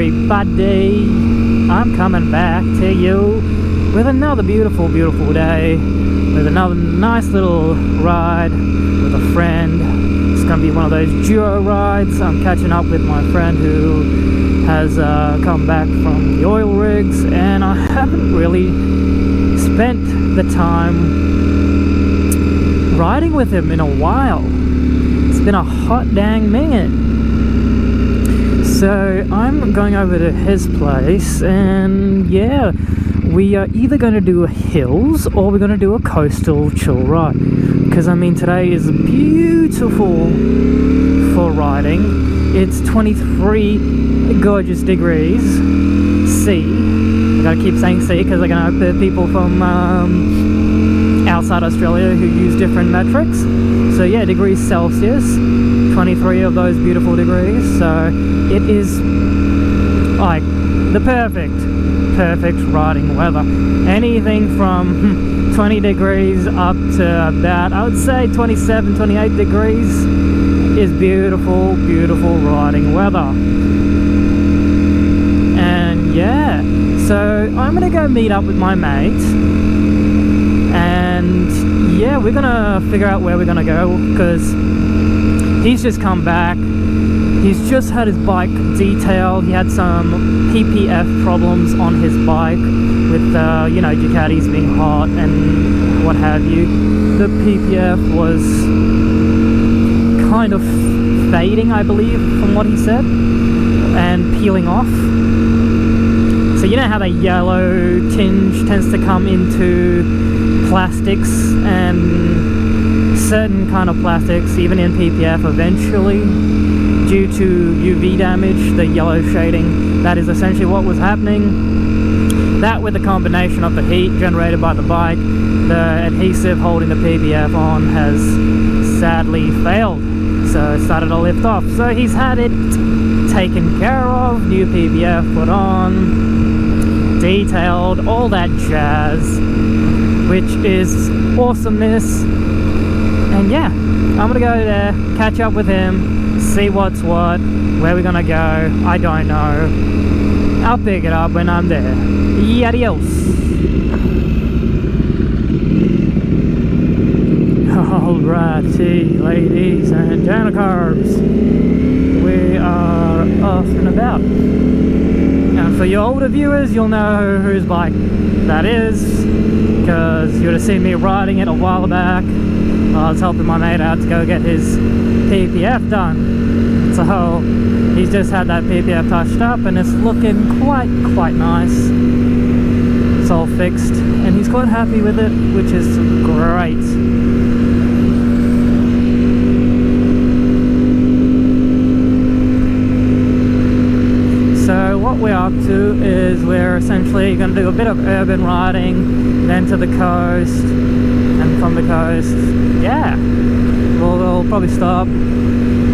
everybody. I'm coming back to you with another beautiful, beautiful day, with another nice little ride with a friend. It's going to be one of those duo rides. I'm catching up with my friend who has come back from the oil rigs, and I haven't really spent the time riding with him in a while. It's been a hot dang minute. So I'm going over to his place, and yeah, we are either going to do a hills or we're going to do a coastal chill ride, because I mean today is beautiful for riding. It's 23 gorgeous degrees C. I gotta keep saying C because I know people from outside Australia who use different metrics. So yeah, degrees Celsius, 23 of those beautiful degrees. So it is like the perfect riding weather. Anything from 20 degrees up to about, I would say 27, 28 degrees is beautiful, beautiful riding weather. And yeah, so I'm gonna go meet up with my mate, and yeah, we're gonna figure out where we're gonna go, because he's just come back. He's just had his bike detailed. He had some PPF problems on his bike with, you know, Ducatis being hot and what have you. The PPF was kind of fading, I believe, from what he said, and peeling off. So you know how the yellow tinge tends to come into plastics, and certain kind of plastics, even in PPF, eventually, due to UV damage, the yellow shading, that is essentially what was happening. That, with the combination of the heat generated by the bike, the adhesive holding the PPF on has sadly failed, so it started to lift off. So he's had it taken care of, new PPF put on, detailed, all that jazz, which is awesomeness. And yeah, I'm gonna go there, catch up with him, see what's what, where we're gonna go, I don't know. I'll pick it up when I'm there. Adios! Alrighty, ladies and gentlemen, we are off and about. And for your older viewers, you'll know whose bike that is, because you would have seen me riding it a while back. I was helping my mate out to go get his PPF done. So he's just had that PPF touched up, and it's looking quite nice. It's all fixed, and he's quite happy with it, which is great. So what we're up to is we're essentially going to do a bit of urban riding, then to the coast, and from the coast, yeah, we'll probably stop,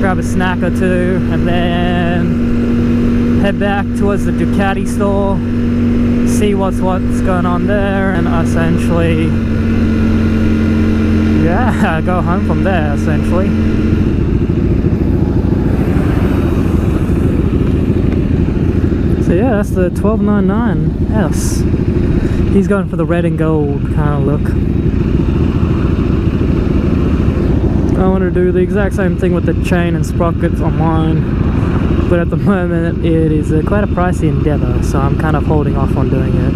grab a snack or two, and then head back towards the Ducati store, see what's going on there, and essentially, yeah, go home from there, essentially. So yeah, that's the 1299S. He's going for the red and gold kind of look. I want to do the exact same thing with the chain and sprockets on mine, but at the moment it is quite a pricey endeavour, so I'm kind of holding off on doing it.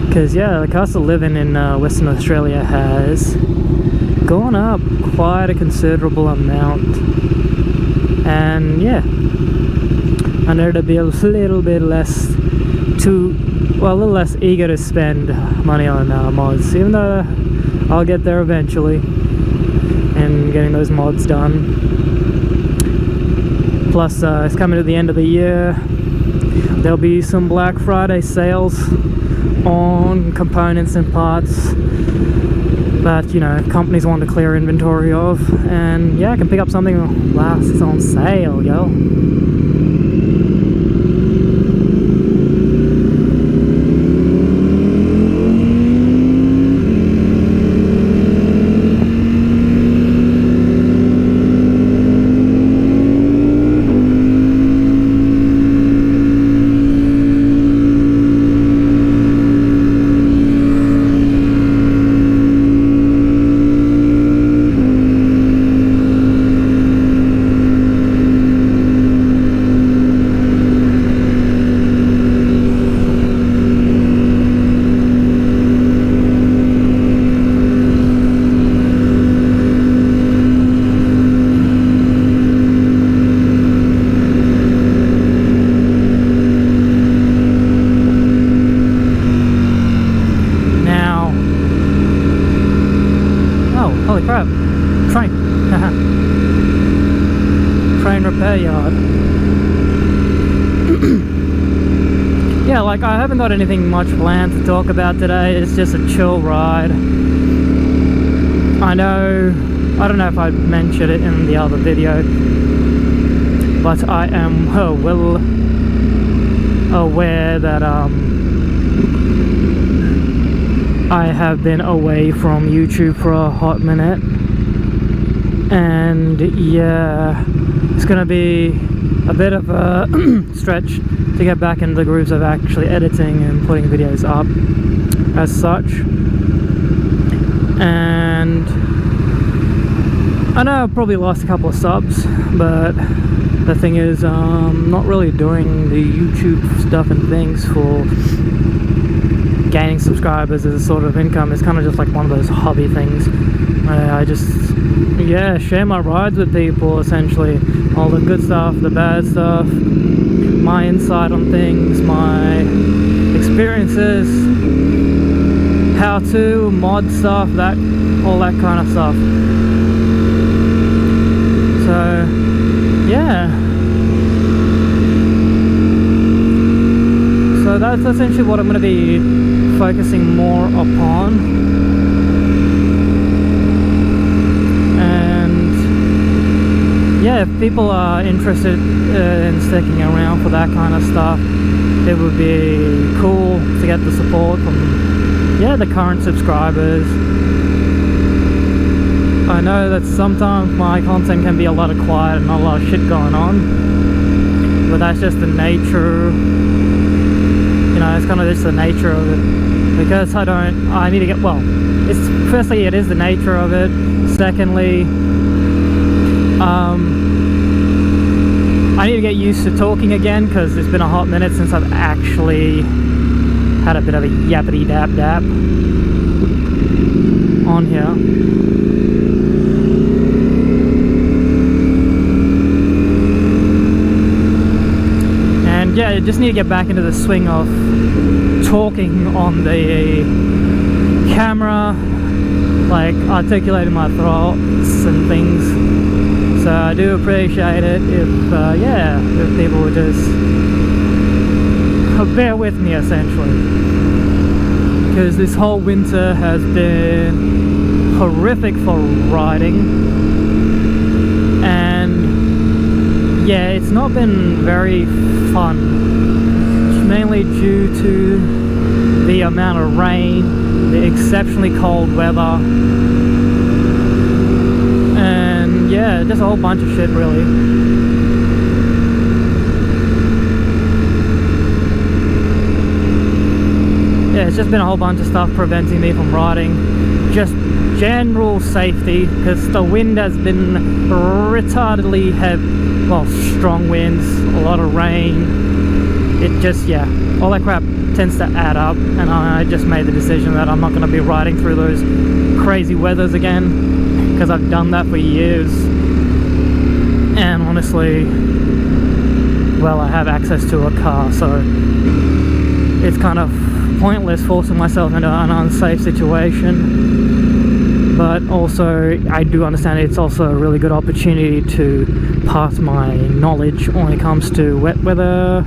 Because yeah, the cost of living in Western Australia has gone up quite a considerable amount, and yeah, I know to be a little bit less a little less eager to spend money on mods, even though I'll get there eventually and getting those mods done. Plus it's coming to the end of the year. There'll be some Black Friday sales on components and parts that, you know, companies want to clear inventory of, and yeah, I can pick up something last it's on sale, yo. Train repair yard. Yeah, like I haven't got anything much planned to talk about today. It's just a chill ride. I don't know if I mentioned it in the other video, but I am well aware that I have been away from YouTube for a hot minute, and yeah, it's gonna be a bit of a stretch to get back into the grooves of actually editing and putting videos up as such. And I know I've probably lost a couple of subs, but the thing is, not really doing the YouTube stuff and things for gaining subscribers as a sort of income. It's kind of just like one of those hobby things. I just, yeah, share my rides with people, essentially. All the good stuff, the bad stuff, my insight on things, my experiences, how to mod stuff, all that kind of stuff. So yeah, so that's essentially what I'm going to be focusing more upon. And yeah, if people are interested in sticking around for that kind of stuff, it would be cool to get the support from, yeah, the current subscribers. I know that sometimes my content can be a lot of quiet and not a lot of shit going on, but that's just the nature, you know, it's kind of just the nature of it, because I need to get, well, it's, firstly, it is the nature of it. Secondly, I need to get used to talking again, because it's been a hot minute since I've actually had a bit of a yappity dap dap on here. And yeah, I just need to get back into the swing of talking on the camera, like articulating my thoughts and things. So I do appreciate it if, yeah, if people would just bear with me, essentially. Because this whole winter has been horrific for riding. And yeah, it's not been very fun. It's mainly due to the amount of rain, the exceptionally cold weather, and yeah, just a whole bunch of shit, really. Yeah, it's just been a whole bunch of stuff preventing me from riding. Just general safety, because the wind has been retardedly heavy. Well, strong winds, a lot of rain. It just, yeah, all that crap tends to add up, and I just made the decision that I'm not going to be riding through those crazy weathers again, because I've done that for years. And honestly, well, I have access to a car, so it's kind of pointless forcing myself into an unsafe situation. But also, I do understand it's also a really good opportunity to pass my knowledge when it comes to wet weather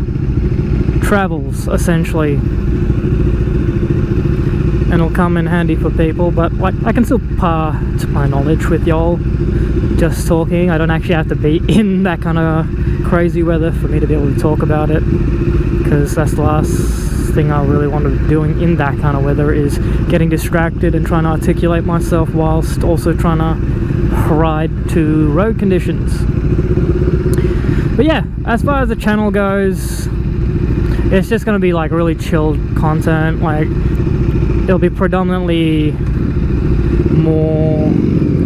travels, essentially. And it'll come in handy for people, but like, I can still pass my knowledge with y'all just talking. I don't actually have to be in that kind of crazy weather for me to be able to talk about it, because that's the last thing I really want to be doing in that kind of weather, is getting distracted and trying to articulate myself whilst also trying to ride to road conditions. But yeah, as far as the channel goes, it's just going to be like really chilled content. Like, it'll be predominantly more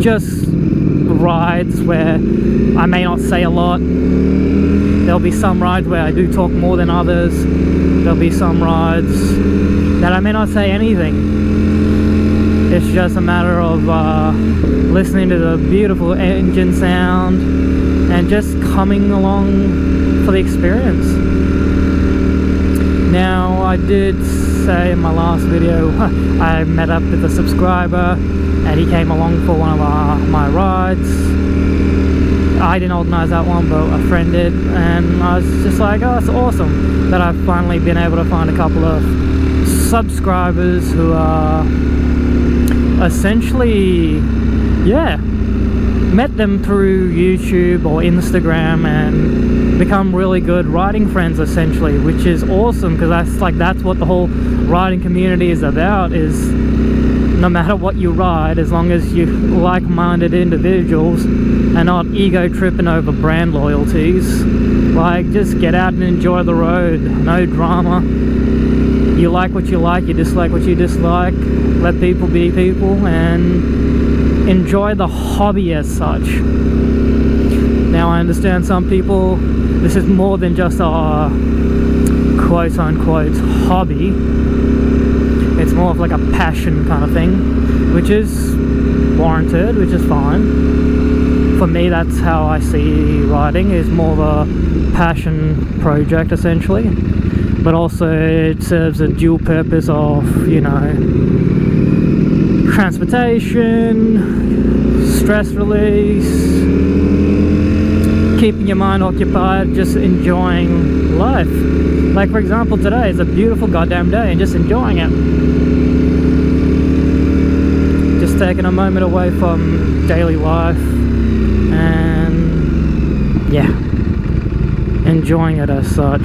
just rides where I may not say a lot. There'll be some rides where I do talk more than others. There'll be some rides that I may not say anything. It's just a matter of listening to the beautiful engine sound and just coming along for the experience. Now, I did say in my last video, I met up with a subscriber and he came along for one of my rides. I didn't organise that one, but a friend did, and I was just like, oh, it's awesome that I've finally been able to find a couple of subscribers who are essentially, yeah, met them through YouTube or Instagram and become really good riding friends essentially, which is awesome, because that's what the whole riding community is about, is no matter what you ride, as long as you like-minded individuals and not ego tripping over brand loyalties, like, just get out and enjoy the road, no drama. You like what you like, you dislike what you dislike, let people be people and enjoy the hobby as such. Now I understand some people, this is more than just a quote-unquote hobby. It's more of like a passion kind of thing, which is warranted, which is fine. For me, that's how I see riding, is more of a passion project essentially. But also it serves a dual purpose of, you know, transportation, stress release, keeping your mind occupied, just enjoying life. Like, for example, today is a beautiful goddamn day and just enjoying it. Just taking a moment away from daily life and, yeah, enjoying it as such.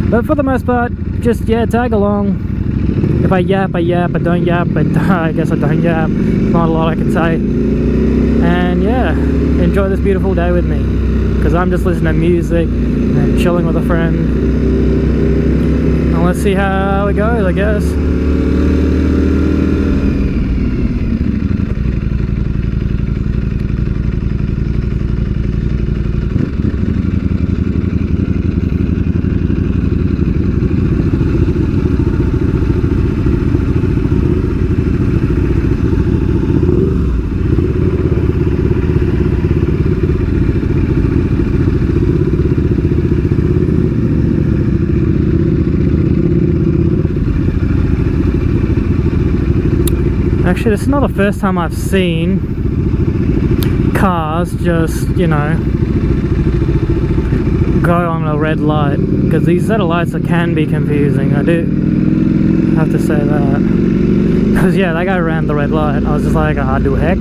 But for the most part, just, yeah, tag along. If I yap, I yap. I don't yap, I guess I don't yap. Not a lot I can say. And yeah, enjoy this beautiful day with me, because I'm just listening to music and chilling with a friend. And let's see how it goes, I guess. Actually, this is not the first time I've seen cars just, you know, go on a red light, because these set of lights can be confusing. I do have to say that, because yeah, that guy ran the red light. I was just like, ah, do heck.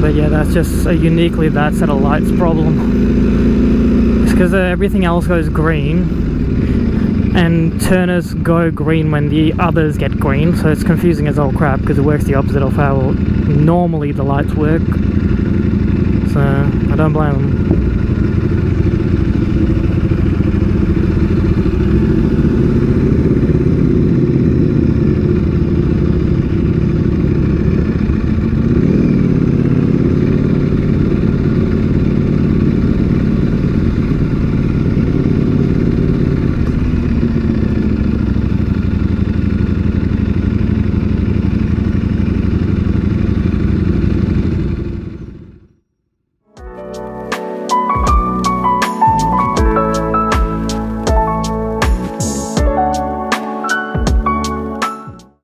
But yeah, that's just a uniquely that set of lights problem. It's because everything else goes green and turners go green when the others get green, so it's confusing as all crap, because it works the opposite of how normally the lights work. So I don't blame them.